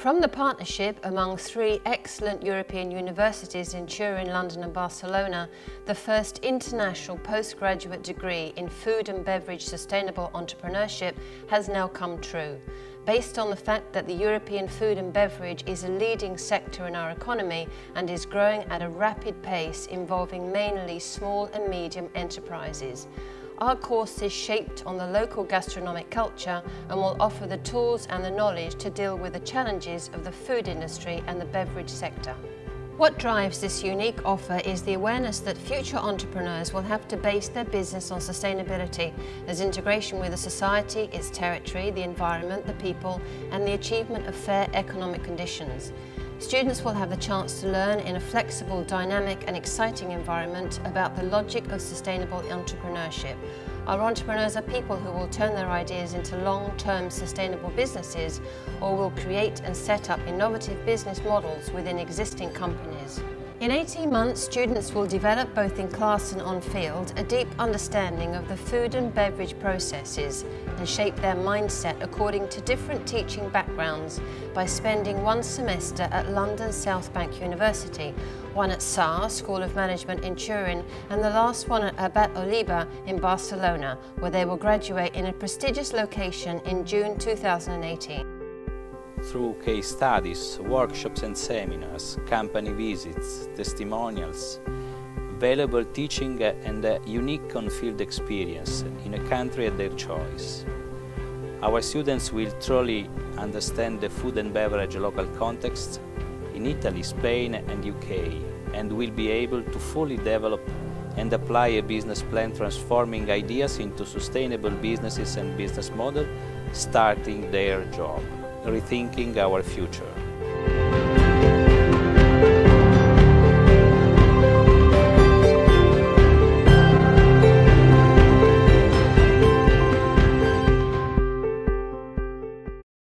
From the partnership among three excellent European universities in Turin, London and Barcelona, the first international postgraduate degree in food and beverage sustainable entrepreneurship has now come true. Based on the fact that the European food and beverage is a leading sector in our economy and is growing at a rapid pace involving mainly small and medium enterprises. Our course is shaped on the local gastronomic culture and will offer the tools and the knowledge to deal with the challenges of the food industry and the beverage sector. What drives this unique offer is the awareness that future entrepreneurs will have to base their business on sustainability as integration with the society, its territory, the environment, the people, and the achievement of fair economic conditions. Students will have the chance to learn in a flexible, dynamic and exciting environment about the logic of sustainable entrepreneurship. Our entrepreneurs are people who will turn their ideas into long-term sustainable businesses or will create and set up innovative business models within existing companies. In 18 months, students will develop, both in class and on field, a deep understanding of the food and beverage processes and shape their mindset according to different teaching backgrounds by spending one semester at London South Bank University, one at SAR, School of Management in Turin, and the last one at Abat Oliba in Barcelona, where they will graduate in a prestigious location in June 2018. Through case studies, workshops and seminars, company visits, testimonials, valuable teaching and a unique on-field experience in a country at their choice. Our students will truly understand the food and beverage local context in Italy, Spain and UK, and will be able to fully develop and apply a business plan transforming ideas into sustainable businesses and business models, starting their job. Rethinking our future.